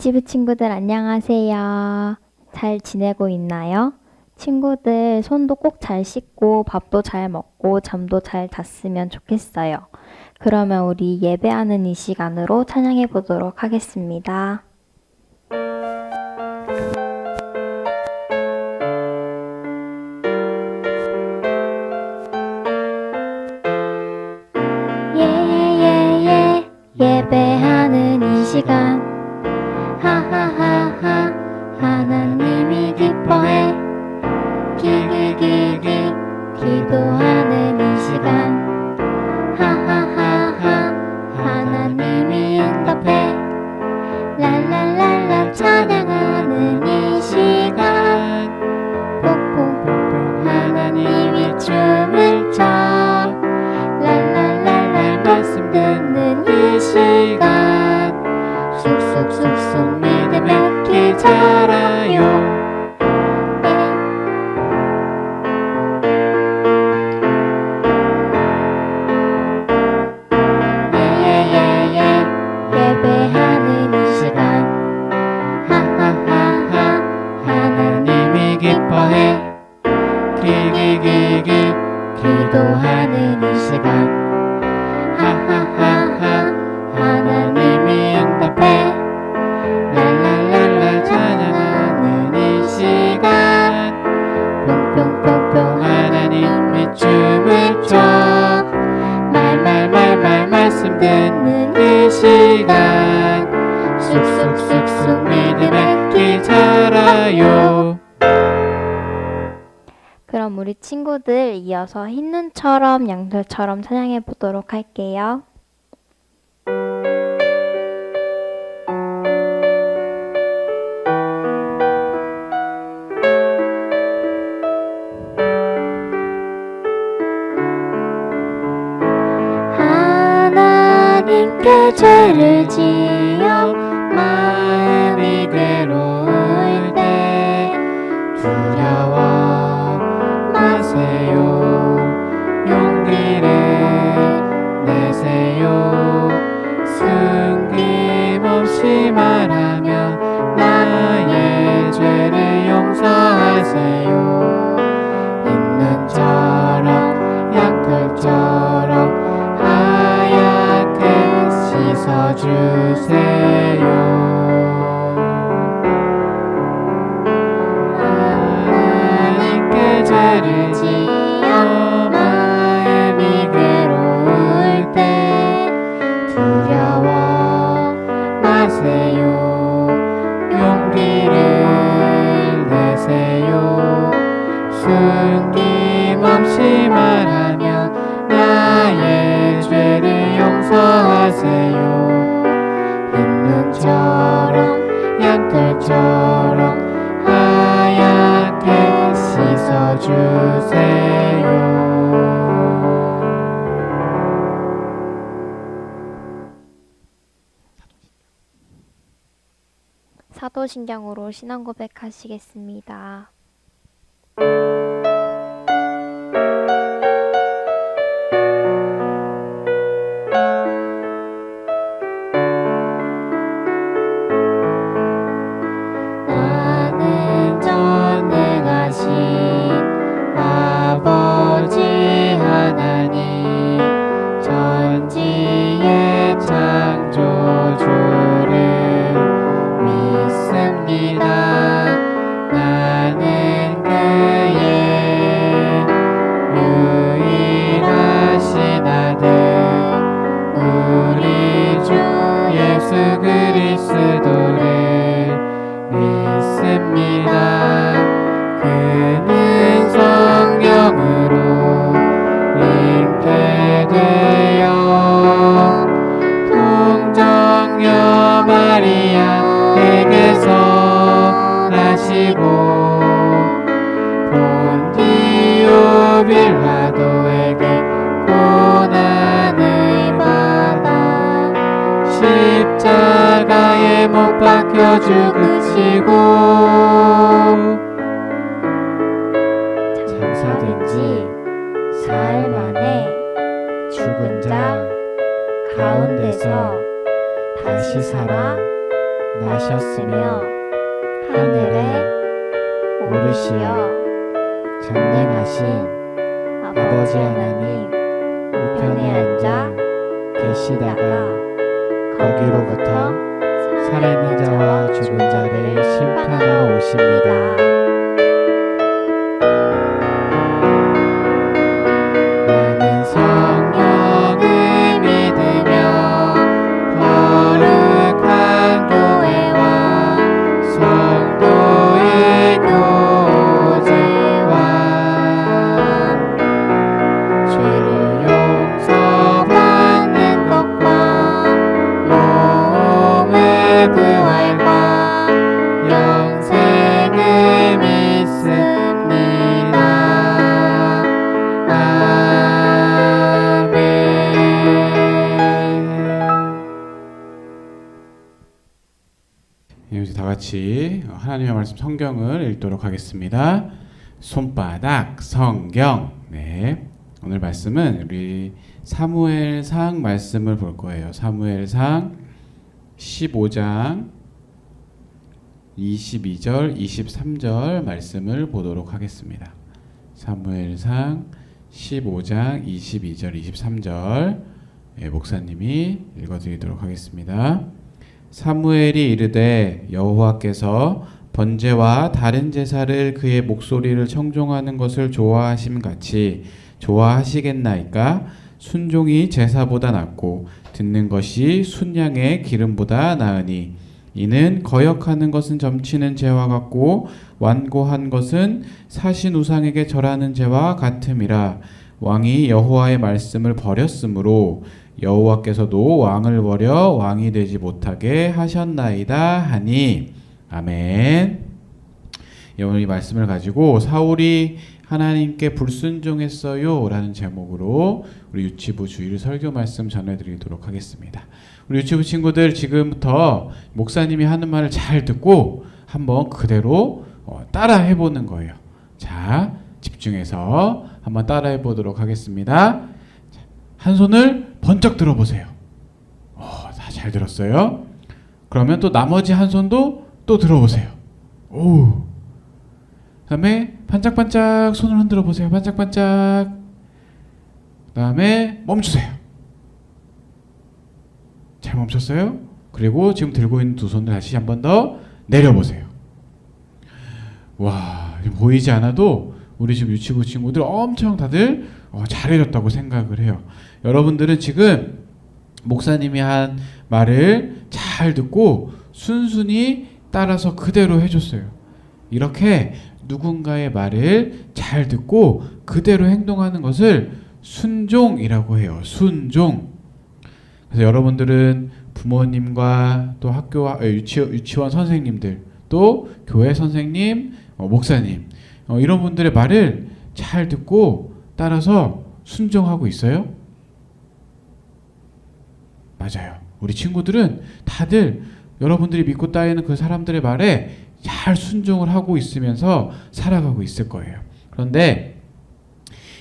유치부 친구들 안녕하세요. 잘 지내고 있나요? 친구들 손도 꼭 잘 씻고 밥도 잘 먹고 잠도 잘 잤으면 좋겠어요. 그러면 우리 예배하는 이 시간으로 찬양해 보도록 하겠습니다. 예배하는 이 시간 하하하하 하나님이 기뻐해 기기기기 기도하는 이 시간 하하하하 하나님이 응답해 랄랄랄라 찬양하는 이 시간 퐁퐁 하나님이 춤을 춰 랄랄랄라 말씀 듣는 이 시간 쑥쑥쑥쑥 믿음의 길 자라요. 예배하는 이 시간 하하하하 하나님이 기뻐해 기기기기 기도하는 이 시간 하하하하 하나님이 응답해 랄랄랄라 찬양하는 이 시간 뿅뿅뿅뿅 하나님이 춤을 춰 말말말말 말씀 듣는 이 시간 쑥쑥쑥쑥 믿음의 길 자라요. 그럼 우리 친구들 이어서 흰눈처럼 양털처럼 찬양해 보도록 할게요. 하나님께 죄를 지어 마음이 괴로울 때 두려워 마세요. 용기를 내세요. 숨김없이 말하며 나의 죄를 용서하세요. 흰눈처럼 양털처럼 하얗게 씻어주세요. 하나님께 죄를 지어 마음이 괴로울 때 두려워 마세요. 용기를 내세요. 숨김없이 말하며 나의 죄를 용서하세요. 흰눈처럼 양털처럼 하얗게 씻어주세요. 사도신경으로 신앙 고백하시겠습니다. 나는 전에 가신 아버지 하나님 전지의 창조주를 믿습니다. 나는 그의 유일하신 아들 우리 주 예수 그리스도를 믿습니다. 그는 성령으로 잉태되어 동정녀 마리아에게서 나시고 본디오 빌라도에게 고난을 받아 십자가에 못 박혀 죽으시고 장사된 지 사흘 만에 죽은 자 가운데서 다시 살아 나셨으며 하늘에 오르시어 전능하신 아버지 하나님 우편에 앉아 계시다가 거기로부터 살아있는 자와 죽은 자를 심판하러 오십니다. 나는 성령을 믿으며 거룩한 교회와 성도의 교제와 죄를 용서받는 것과 몸의 부활과 영생을 믿습니다. 아멘. 이제 다 같이 하나님의 말씀 성경을 읽도록 하겠습니다. 손바닥 성경. 네. 오늘 말씀은 우리 사무엘상 말씀을 볼 거예요. 사무엘상 15장 22절, 23절 말씀을 보도록 하겠습니다. 사무엘상 15장 22절, 23절 목사님이 읽어드리도록 하겠습니다. 사무엘이 이르되 여호와께서 번제와 다른 제사를 그의 목소리를 청종하는 것을 좋아하심같이 좋아하시겠나이까? 순종이 제사보다 낫고 듣는 것이 순양의 기름보다 나으니 이는 거역하는 것은 점치는 죄와 같고 완고한 것은 사신 우상에게 절하는 죄와 같음이라. 왕이 여호와의 말씀을 버렸으므로 여호와께서도 왕을 버려 왕이 되지 못하게 하셨나이다 하니. 아멘. 오늘 이 말씀을 가지고 사울이 하나님께 불순종했어요 라는 제목으로 우리 유치부 주일 설교 말씀 전해드리도록 하겠습니다. 우리 유치부 친구들 지금부터 목사님이 하는 말을 잘 듣고 한번 그대로 따라 해보는 거예요. 자, 집중해서 한번 따라 해보도록 하겠습니다. 한 손을 번쩍 들어보세요. 다 잘 들었어요? 그러면 또 나머지 한 손도 또 들어보세요. 오. 그 다음에 반짝반짝 손을 흔들어 보세요. 반짝반짝. 그 다음에 멈추세요. 잘 멈췄어요? 그리고 지금 들고 있는 두 손을 다시 한 번 더 내려보세요. 와, 보이지 않아도 우리 집 유치부 친구들 엄청 다들 잘해줬다고 생각을 해요. 여러분들은 지금 목사님이 한 말을 잘 듣고 순순히 따라서 그대로 해줬어요. 이렇게 누군가의 말을 잘 듣고 그대로 행동하는 것을 순종이라고 해요. 순종. 그래서 여러분들은 부모님과 또 학교 유치원 선생님들, 또 교회 선생님, 목사님 이런 분들의 말을 잘 듣고 따라서 순종하고 있어요? 맞아요. 우리 친구들은 다들 여러분들이 믿고 따르는 그 사람들의 말에 잘 순종을 하고 있으면서 살아가고 있을 거예요. 그런데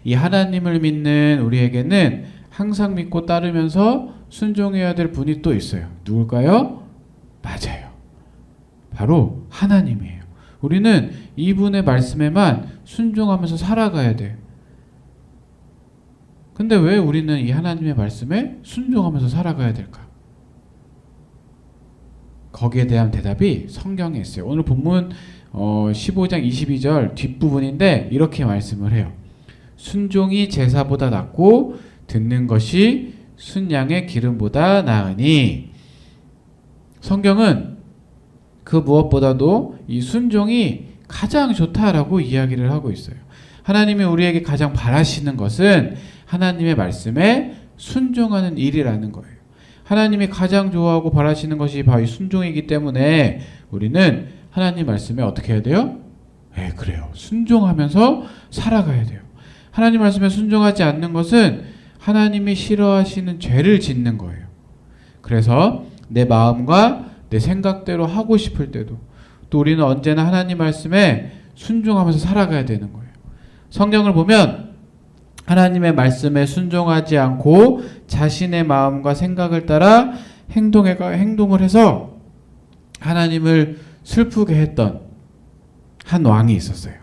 이 하나님을 믿는 우리에게는 항상 믿고 따르면서 순종해야 될 분이 또 있어요. 누굴까요? 맞아요. 바로 하나님이에요. 우리는 이분의 말씀에만 순종하면서 살아가야 돼요. 근데 왜 우리는 이 하나님의 말씀에 순종하면서 살아가야 될까? 거기에 대한 대답이 성경에 있어요. 오늘 본문 15장 22절 뒷부분인데 이렇게 말씀을 해요. 순종이 제사보다 낫고 듣는 것이 순양의 기름보다 나으니. 성경은 그 무엇보다도 이 순종이 가장 좋다라고 이야기를 하고 있어요. 하나님이 우리에게 가장 바라시는 것은 하나님의 말씀에 순종하는 일이라는 거예요. 하나님이 가장 좋아하고 바라시는 것이 바로 이 순종이기 때문에 우리는 하나님 말씀에 어떻게 해야 돼요? 네, 그래요. 순종하면서 살아가야 돼요. 하나님 말씀에 순종하지 않는 것은 하나님이 싫어하시는 죄를 짓는 거예요. 그래서 내 마음과 내 생각대로 하고 싶을 때도 또 우리는 언제나 하나님 말씀에 순종하면서 살아가야 되는 거예요. 성경을 보면 하나님의 말씀에 순종하지 않고 자신의 마음과 생각을 따라 행동을 해서 하나님을 슬프게 했던 한 왕이 있었어요.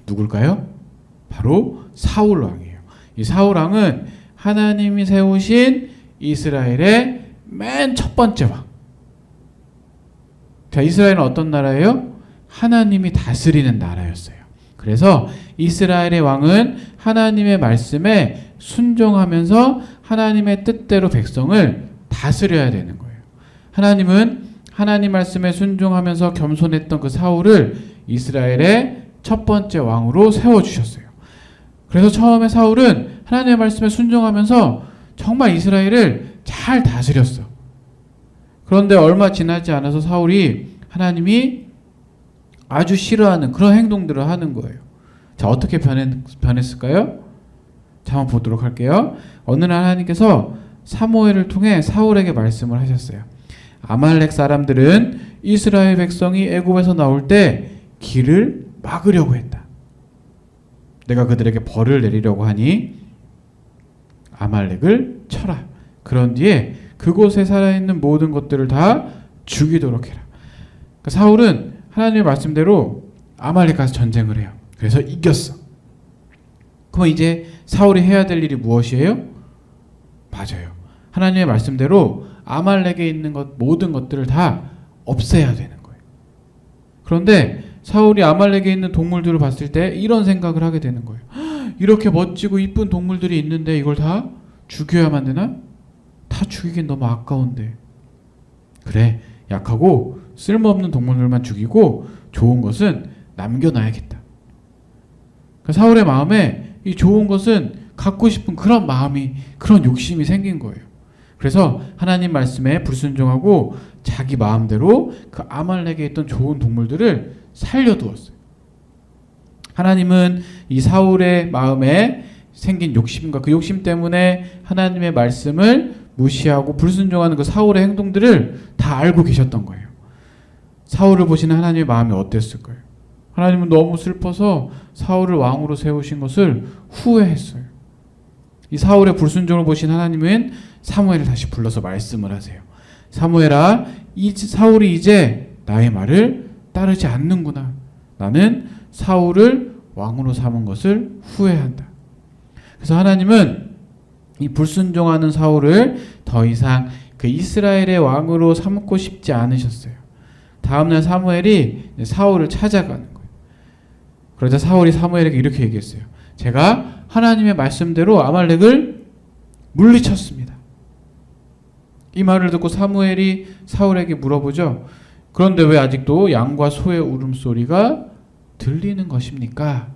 누굴까요? 바로 사울 왕이에요. 이 사울 왕은 하나님이 세우신 이스라엘의 맨 첫 번째 왕. 자, 이스라엘은 어떤 나라예요? 하나님이 다스리는 나라였어요. 그래서 이스라엘의 왕은 하나님의 말씀에 순종하면서 하나님의 뜻대로 백성을 다스려야 되는 거예요. 하나님은 하나님 말씀에 순종하면서 겸손했던 그 사울을 이스라엘의 첫 번째 왕으로 세워주셨어요. 그래서 처음에 사울은 하나님의 말씀에 순종하면서 정말 이스라엘을 잘 다스렸어. 그런데 얼마 지나지 않아서 사울이 하나님이 아주 싫어하는 그런 행동들을 하는 거예요. 자, 어떻게 변했을까요? 자, 한번 보도록 할게요. 어느 날 하나님께서 사무엘을 통해 사울에게 말씀을 하셨어요. 아말렉 사람들은 이스라엘 백성이 애굽에서 나올 때 길을 막으려고 했다. 내가 그들에게 벌을 내리려고 하니 아말렉을 쳐라. 그런 뒤에 그곳에 살아있는 모든 것들을 다 죽이도록 해라. 그러니까 사울은 하나님의 말씀대로 아말렉 가서 전쟁을 해요. 그래서 이겼어. 그럼 이제 사울이 해야 될 일이 무엇이에요? 맞아요. 하나님의 말씀대로 아말렉에 있는 모든 것들을 다 없애야 되는 거예요. 그런데 사울이 아말렉에 있는 동물들을 봤을 때 이런 생각을 하게 되는 거예요. 이렇게 멋지고 이쁜 동물들이 있는데 이걸 다 죽여야만 되나? 다 죽이긴 너무 아까운데. 그래, 약하고 쓸모없는 동물들만 죽이고 좋은 것은 남겨놔야겠다. 그러니까 사울의 마음에 이 좋은 것은 갖고 싶은 그런 마음이, 그런 욕심이 생긴 거예요. 그래서 하나님 말씀에 불순종하고 자기 마음대로 그 아말렉에 있던 좋은 동물들을 살려두었어요. 하나님은 이 사울의 마음에 생긴 욕심과 그 욕심 때문에 하나님의 말씀을 무시하고 불순종하는 그 사울의 행동들을 다 알고 계셨던 거예요. 사울을 보시는 하나님의 마음이 어땠을까요? 하나님은 너무 슬퍼서 사울을 왕으로 세우신 것을 후회했어요. 이 사울의 불순종을 보신 하나님은 사무엘을 다시 불러서 말씀을 하세요. 사무엘아, 사울이 이제 나의 말을 따르지 않는구나. 나는 사울을 왕으로 삼은 것을 후회한다. 그래서 하나님은 이 불순종하는 사울을 더 이상 그 이스라엘의 왕으로 삼고 싶지 않으셨어요. 다음날 사무엘이 사울을 찾아가는 거예요. 그러자 사울이 사무엘에게 이렇게 얘기했어요. 제가 하나님의 말씀대로 아말렉을 물리쳤습니다. 이 말을 듣고 사무엘이 사울에게 물어보죠. 그런데 왜 아직도 양과 소의 울음소리가 들리는 것입니까?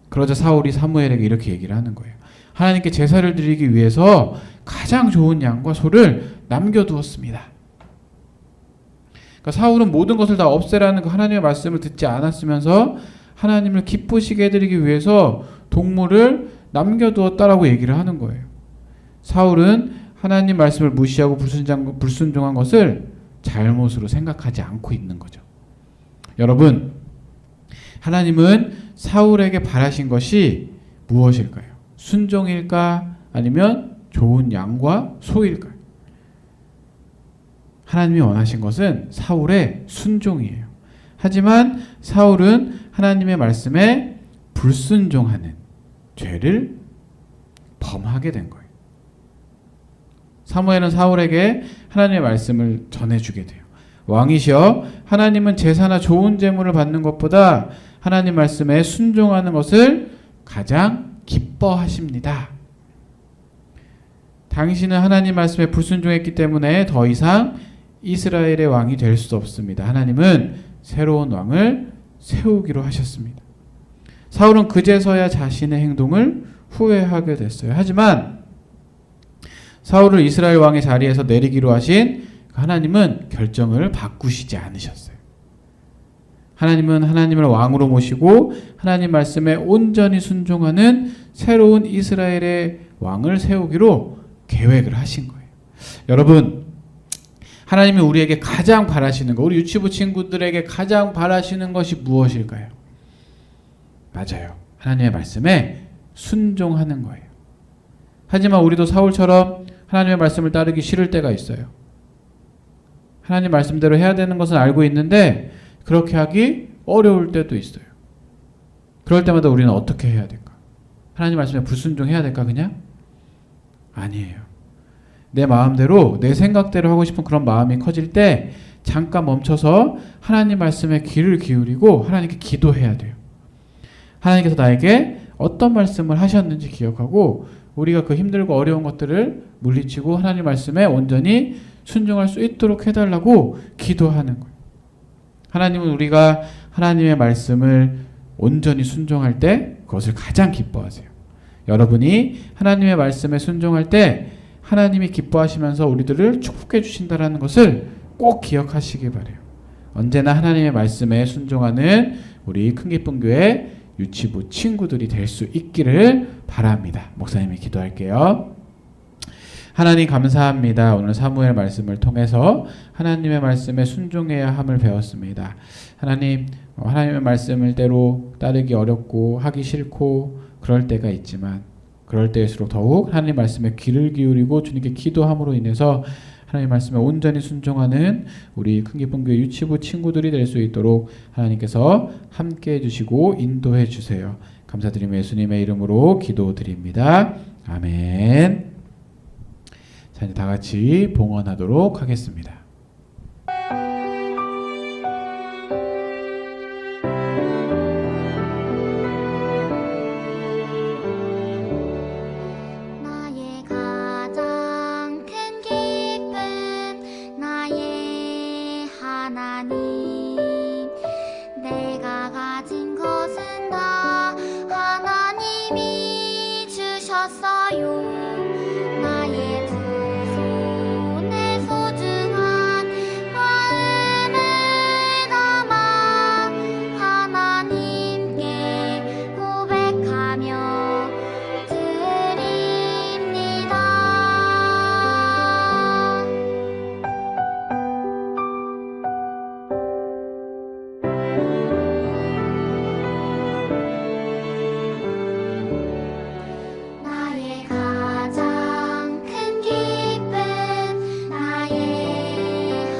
그러자 사울이 사무엘에게 이렇게 얘기를 하는 거예요. 하나님께 제사를 드리기 위해서 가장 좋은 양과 소를 남겨두었습니다. 그러니까 사울은 모든 것을 다 없애라는 그 하나님의 말씀을 듣지 않았으면서 하나님을 기쁘시게 해드리기 위해서 동물을 남겨두었다라고 얘기를 하는 거예요. 사울은 하나님 말씀을 무시하고 불순종한 것을 잘못으로 생각하지 않고 있는 거죠. 여러분, 하나님은 사울에게 바라신 것이 무엇일까요? 순종일까? 아니면 좋은 양과 소일까요? 하나님이 원하신 것은 사울의 순종이에요. 하지만 사울은 하나님의 말씀에 불순종하는 죄를 범하게 된 거예요. 사무엘은 사울에게 하나님의 말씀을 전해주게 돼요. 왕이시여, 하나님은 제사나 좋은 제물을 받는 것보다 하나님 말씀에 순종하는 것을 가장 기뻐하십니다. 당신은 하나님 말씀에 불순종했기 때문에 더 이상 이스라엘의 왕이 될 수 없습니다. 하나님은 새로운 왕을 세우기로 하셨습니다. 사울은 그제서야 자신의 행동을 후회하게 됐어요. 하지만 사울을 이스라엘 왕의 자리에서 내리기로 하신 하나님은 결정을 바꾸시지 않으셨어요. 하나님은 하나님을 왕으로 모시고 하나님 말씀에 온전히 순종하는 새로운 이스라엘의 왕을 세우기로 계획을 하신 거예요. 여러분, 하나님이 우리에게 가장 바라시는 것, 우리 유치부 친구들에게 가장 바라시는 것이 무엇일까요? 맞아요. 하나님의 말씀에 순종하는 거예요. 하지만 우리도 사울처럼 하나님의 말씀을 따르기 싫을 때가 있어요. 하나님 말씀대로 해야 되는 것은 알고 있는데 그렇게 하기 어려울 때도 있어요. 그럴 때마다 우리는 어떻게 해야 될까? 하나님 말씀에 불순종해야 될까 그냥? 아니에요. 내 마음대로 내 생각대로 하고 싶은 그런 마음이 커질 때 잠깐 멈춰서 하나님 말씀에 귀를 기울이고 하나님께 기도해야 돼요. 하나님께서 나에게 어떤 말씀을 하셨는지 기억하고 우리가 그 힘들고 어려운 것들을 물리치고 하나님 말씀에 온전히 순종할 수 있도록 해달라고 기도하는 거예요. 하나님은 우리가 하나님의 말씀을 온전히 순종할 때 그것을 가장 기뻐하세요. 여러분이 하나님의 말씀에 순종할 때 하나님이 기뻐하시면서 우리들을 축복해 주신다는 것을 꼭 기억하시기 바래요. 언제나 하나님의 말씀에 순종하는 우리 큰기쁨교회 유치부 친구들이 될 수 있기를 바랍니다. 목사님이 기도할게요. 하나님 감사합니다. 오늘 사무엘 말씀을 통해서 하나님의 말씀에 순종해야 함을 배웠습니다. 하나님, 하나님의 말씀을 때로 따르기 어렵고 하기 싫고 그럴 때가 있지만 그럴 때일수록 더욱 하나님 말씀에 귀를 기울이고 주님께 기도함으로 인해서 하나님 말씀에 온전히 순종하는 우리 큰기쁨교회 유치부 친구들이 될 수 있도록 하나님께서 함께해 주시고 인도해 주세요. 감사드리며 예수님의 이름으로 기도드립니다. 아멘. 자, 이제 다 같이 봉헌하도록 하겠습니다. 나의 가장 큰 기쁨 나의 하나님 내가 가진 것은 다 하나님이 주셨어요. 나의 두 손에 소중한 마음을 담아 하나님께 고백하며 드립니다. 나의 가장 큰 기쁨 나의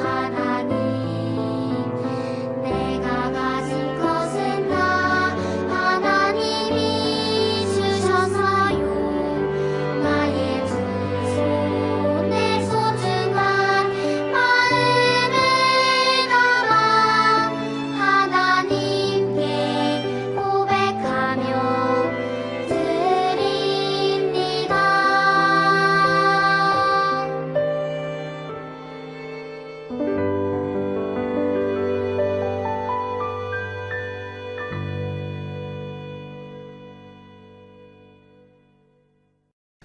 하나님 내가 가진 것은 다 하나님이 주셨어요. 나의 두 손에 소중한 마음을 담아 하나님께 고백하며 드립니다.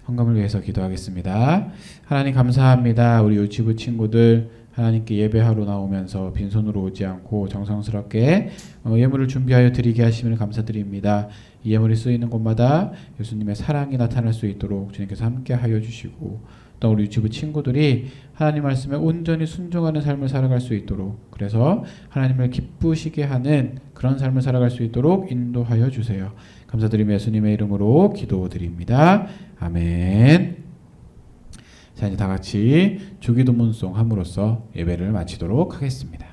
헌금을 위해서 기도하겠습니다. 하나님 감사합니다. 우리 유치부 친구들 하나님께 예배하러 나오면서 빈손으로 오지 않고 정성스럽게 예물을 준비하여 드리게 하심을 감사드립니다. 이 예물이 쓰이는 곳마다 예수님의 사랑이 나타날 수 있도록 주님께서 함께하여 주시고 또 우리 유치부 친구들이 하나님 말씀에 온전히 순종하는 삶을 살아갈 수 있도록 그래서 하나님을 기쁘시게 하는 그런 삶을 살아갈 수 있도록 인도하여 주세요. 감사드리며 예수님의 이름으로 기도드립니다. 아멘. 자, 이제 다 같이 주기도문송 함으로써 예배를 마치도록 하겠습니다.